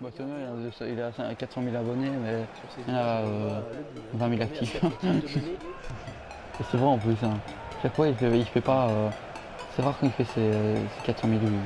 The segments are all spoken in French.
Bastonneux, il a 400 000 abonnés, mais il y en a 20 000 actifs. Et c'est vrai en plus, hein. Chaque fois il fait pas. C'est rare quand il fait ses 400 000 vues.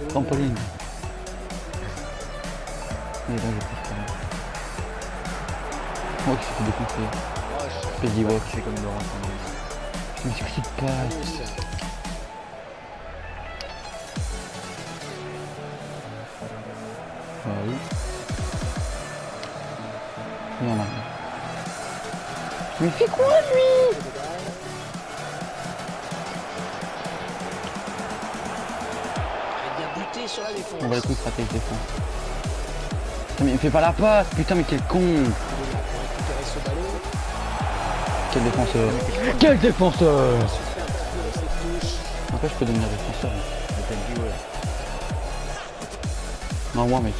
Trampoline. Mais là, je kiffe quand même. Moi, je suis défoncé. Je fais du walk. C'est comme Laurent. Mais c'est que c'est pas. Ah oui. Il y en a. Mais il fait quoi lui? On va les coups rater le défense. Putain mais il fait pas la passe, putain mais quel con. Quel défenseur. Quel défenseur. Après je peux devenir défenseur. Non moi mec.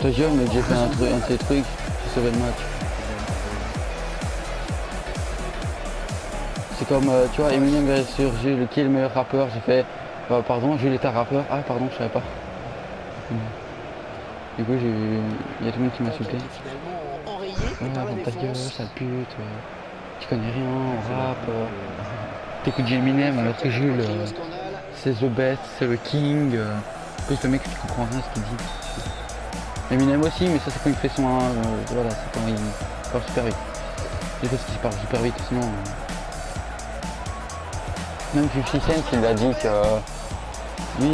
Toi jeune mais j'ai fait un de ces trucs, j'ai sauvé le match. C'est comme tu vois Eminem sur Jules qui est le meilleur rappeur, j'ai fait pardon Jules est un rappeur, ah pardon je savais pas. Du coup il y a tout le monde qui m'a insulté. Ouais avant ta gueule, sale pute, tu connais rien en rap, t'écoutes Eminem alors que Jules c'est the best, c'est le king. En plus le mec tu comprends rien ce qu'il dit. Eminem aussi mais ça c'est quand il fait son voilà c'est quand il parle super vite. C'est parce qu'il parle super vite sinon. Même 50 Cent il a dit que lui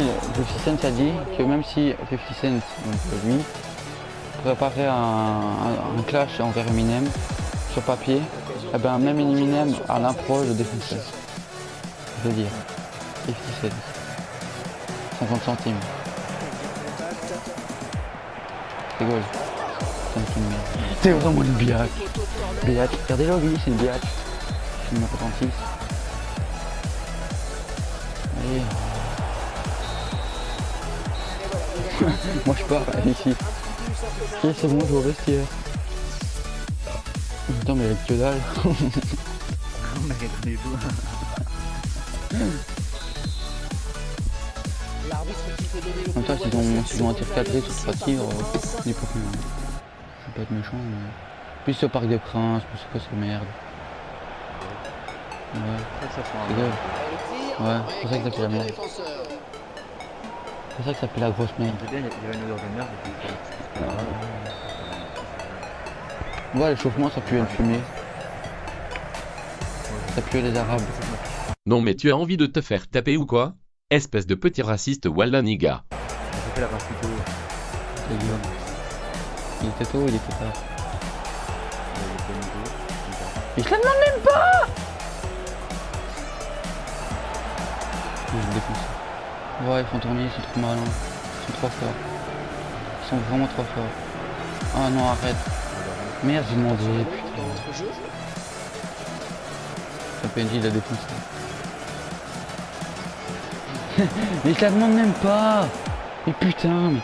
50 Cent a dit que même si 50 Cent donc lui préparait un clash envers Eminem sur papier, eh ben même Eminem à l'impro le défonçait. Je veux dire. 50 Cent. 50 centimes. C'est goal. C'est vraiment une biatch. Biatch. Regardez-le lui, c'est une biatch. Je suis numéro 36. Allez. Moi je pars ici. Ok c'est bon je vais au vestiaire. Putain mais avec que dalle. On a gagné des joueurs. Comme ça s'ils ont un tir cadré sur 3 tirs, du coup ça peut être méchant mais. Plus ce Parc des Princes, plus c'est quoi cette merde. Ouais. C'est grave. Ouais, c'est pour ça que ça fait la merde. C'est pour ça que ça fait la grosse merde. C'est bien, il y avait une odeur de merde. Ouais, l'échauffement ça pue une fumée. Ça pue les Arabes. Non mais tu as envie de te faire taper ou quoi? Espèce de petit raciste Wallah niga. J'ai fait la partie tôt. C'est dur. Il était tôt, il était tard. Mais je la demande même pas. Je vais le défoncer. Ouais, ils font tourner, ils sont trop malins. Ils sont trop forts. Ils sont vraiment trop forts. Ah non, arrête. Merde, j'ai demandé, putain. Le PNJ il a défoncé. Mais je la demande même pas. Mais putain, mais...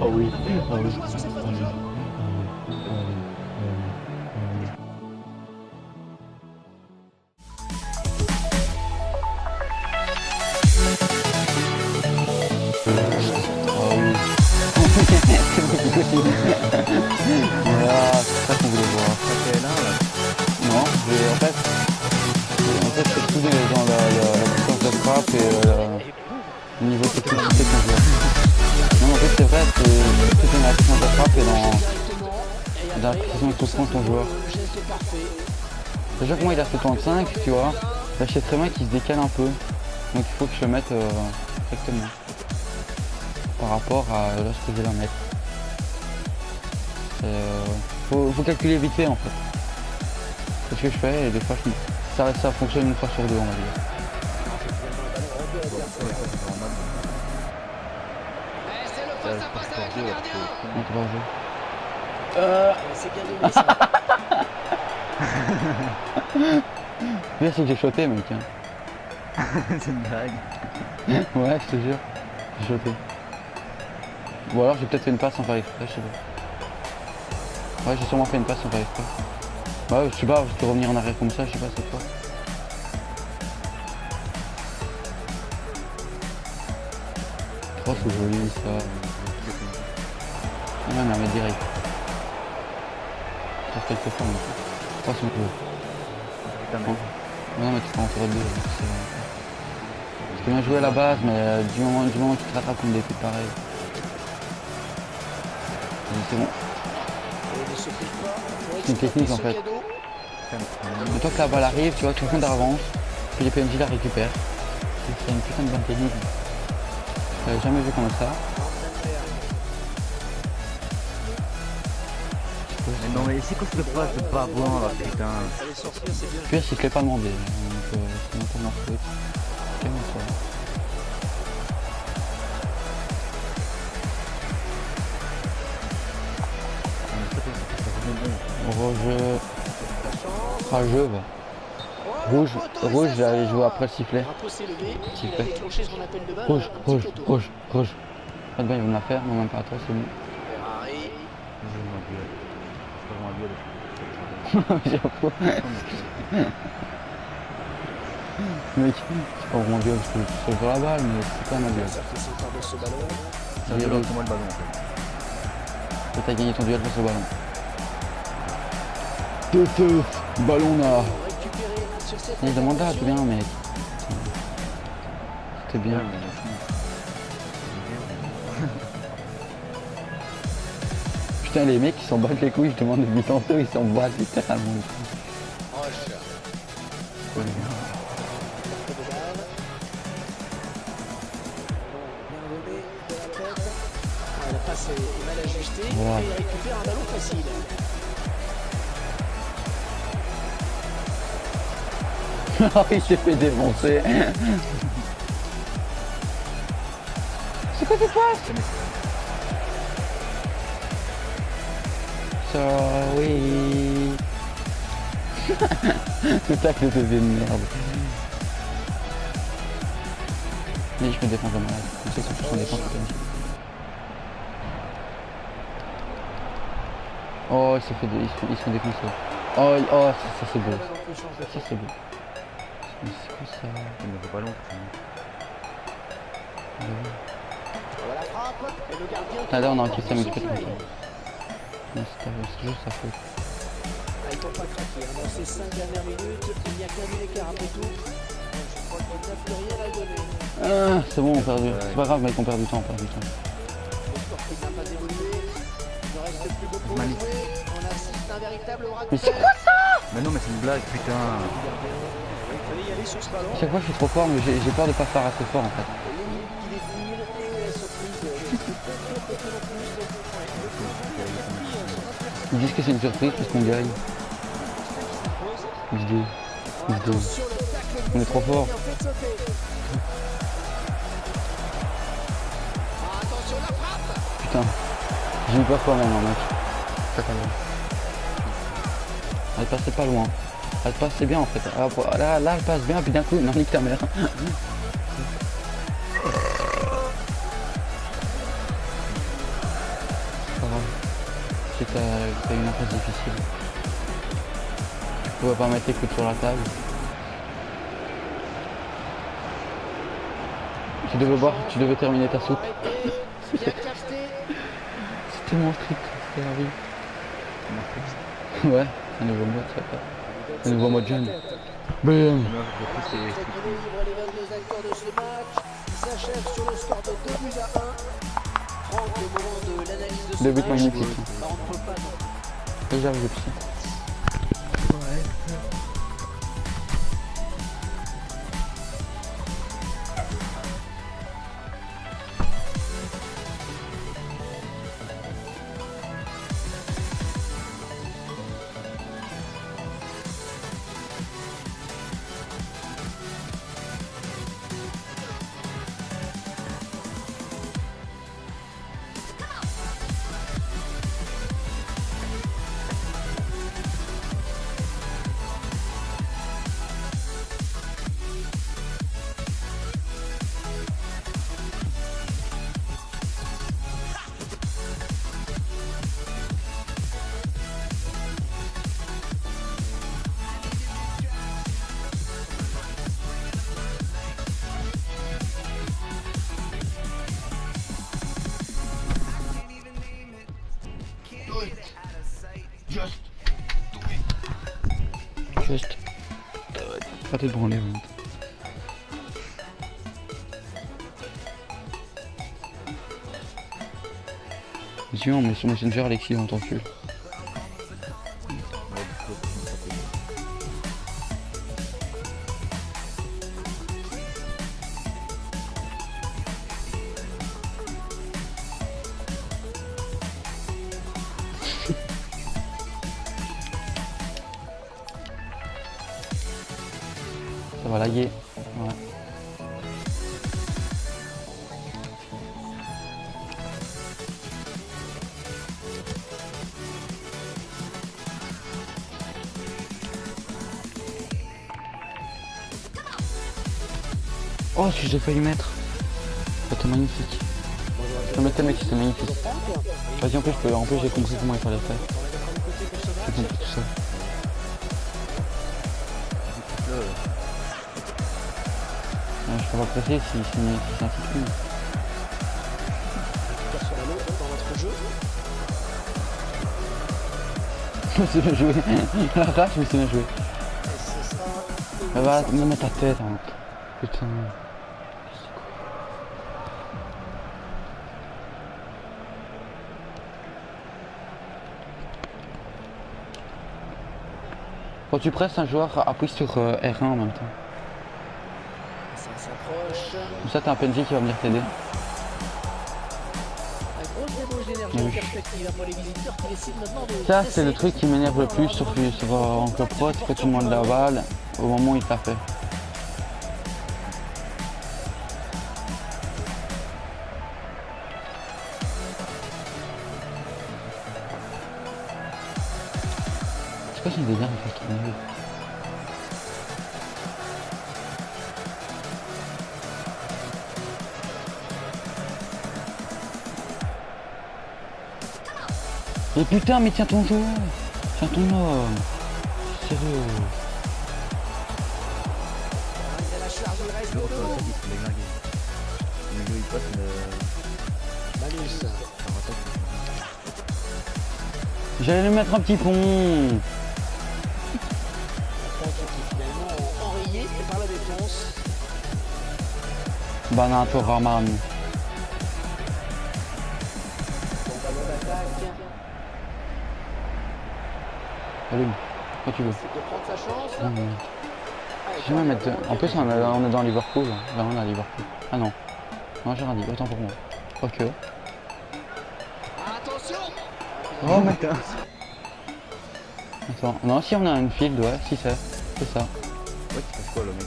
Oh oui, oh oui. Voilà, c'est ça qu'on voulait voir. Non, en fait, c'est tout dans la puissance de frappe et le niveau technicité qu'on voit. Non, en fait, c'est vrai, c'est tout dans la puissance de frappe et dans la précision de tout point de ton joueur. Déjà que moi, il a 75, tu vois, là, je sais très bien qu'il se décale un peu. Donc, il faut que je le mette correctement par rapport à là ce que je vais la mettre. Faut calculer vite fait en fait. C'est ce que je fais et des fois ça fonctionne une fois sur deux on va dire. Non, t'es pas au jeu. C'est bien donné ça. Bien c'est que j'ai shoté mec. Hein. C'est une blague. Ouais je te jure. J'ai shoté. Ou alors j'ai peut-être fait une passe sans faire exprès, je sais pas. Ouais j'ai sûrement fait une passe sans faire exprès. Bah je sais pas, je peux revenir en arrière comme ça, je sais pas cette fois. Oh c'est joli ça. Ouais mais direct. Ça fait quelques fois mais pas son coup. Putain, Oh. Non mais tu peux en faire deux. C'était bien joué à la base mais du moment où tu te rattrapes comme des coups pareils. C'est bon. C'est une technique en fait. Une fois que la balle arrive, tu vois que tout le monde avance, puis les PNJ la récupèrent. C'est une putain de bonne technique. J'avais jamais vu comme ça. Mais non, mais c'est quoi ce passe de pas voir là, putain? Puis si je l'ai pas demandé, donc c'est même pas ma faute. Comment ça? Rouge. Ah, jeu, va. Rouge, j'allais jouer après le sifflet. Sifflet. Rouge. Pas de bien, ils vont me la faire, non, même pas à toi, c'est bon. J'avoue. Mec, c'est pas vraiment bien parce que je suis sur la balle, mais c'est pas ma gueule. Ça veut dire moi le ballon en fait. Toi, t'as gagné ton duel face au ballon. Ballon là. Il demande là, tout bien mec. C'était bien. Putain les mecs ils s'en battent les couilles, je demande de mi-tenter, ils s'en battent littéralement les couilles. La passe est mal ajustée Voilà. et il récupère un ballon facile. Il s'est fait défoncer. C'est quoi cette passe? Sorry. Le tacle était de merde. Mais je me défends comme malade. Je sais que je suis en défense comme ça. Oh, il s'est fait ils se font défoncer. Oh, ça c'est beau. Ça c'est beau. Mais c'est quoi ça? Il ne faut pas long. Ah là on a encaissé un mec comme ça. Non, c'est juste sa faute. Ah, il ne faut pas craquer. Dans ces 5 dernières minutes, il n'y a qu'un but d'écart après tout. Je crois qu'il n'a plus rien à donner. Ah, c'est bon, on perd du temps. C'est pas grave mec, on perd du temps, Le sport qui n'a pas évolué. Il ne reste plus beaucoup à Magnifique. jouer. On assiste à un véritable raz de Mais c'est quoi ça? Mais non, mais c'est une blague, putain. Il fallait y aller sur ce ballon. Chaque fois je suis trop fort mais j'ai peur de pas faire assez fort en fait. Limite qui défile et la surprise. Ils disent que c'est une surprise parce qu'on gagne. XD. On est trop fort. Putain. J'ai eu peur quand même mec. Ça quand même. Elle passait pas loin. Elle passait bien en fait. Là elle passe bien puis d'un coup, non nique ta mère. Pas grave. Si t'as une impasse difficile. Tu pouvais pas mettre les coudes sur la table. Tu devais terminer ta soupe. Bien capté. C'est tellement strict, c'est la vie. Ouais, c'est un nouveau mode, ça pas. C'est un nouveau mode jeune. Bam. Équilibre les 22 acteurs de ce match. Il s'achève sur le score de 2-1. Franck, au moment de l'analyse de ce Deux buts match, magnifiques. bah, on ne peut pas non. Et j'arrive aussi. Juste. Pas te branler, hein. Viens, mais sur Messenger, Alexis, on t'en cul. Ça va laguer. Ouais. Oh, si j'ai failli mettre. C'était magnifique. Je mettais mec, c'était magnifique. Vas-y, en plus, j'ai compris comment il fallait faire. J'ai compris tout ça. Je peux pas presser si c'est un cycle. Dans votre jeu. C'est bien joué. La rage, mais c'est bien joué. Et ce sera Mais va, mets ta tête. Hein. Putain. Quand tu presses un joueur, appuie sur R1 en même temps. Ça s'approche. Comme ça, t'as un PNJ qui va venir t'aider. La grosse débauche d'énergie en perspective pour les visiteurs qui décident maintenant de. Ça, c'est le truc qui m'énerve le plus sur en Club Pro, c'est que tout le monde la balle au moment où il t'a fait. C'est quoi ce délire de faire tourner? Et putain, mais tiens ton jeu! Tiens ton homme! Sérieux! Malgré la charge, il reste de l'eau. Le jeu il passe, mais Malus. J'allais lui mettre un petit pont! Attaque qui finalement enrayée par la défense. Banato Raman. Ballon d'attaque. Allume, quand tu veux. C'est de prendre sa chance. Non, mais... Je vais mettre... En plus, on est dans Liverpool. Là, on est à Liverpool. Ah non. Non, j'ai rien dit. Autant pour moi. Quoique. Attention. Oh, mais... Attends. Non, si on a une field, ouais. Si c'est. C'est ça. ouais, tu passes quoi là, mec?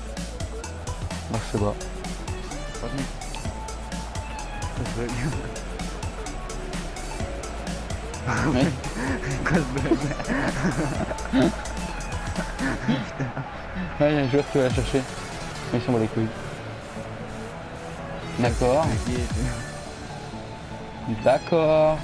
Bah, je sais pas. Mais... Quoi ce bug? Ouais, il y a un joueur qui va la chercher. Mais ils s'en bat les couilles. D'accord. D'accord.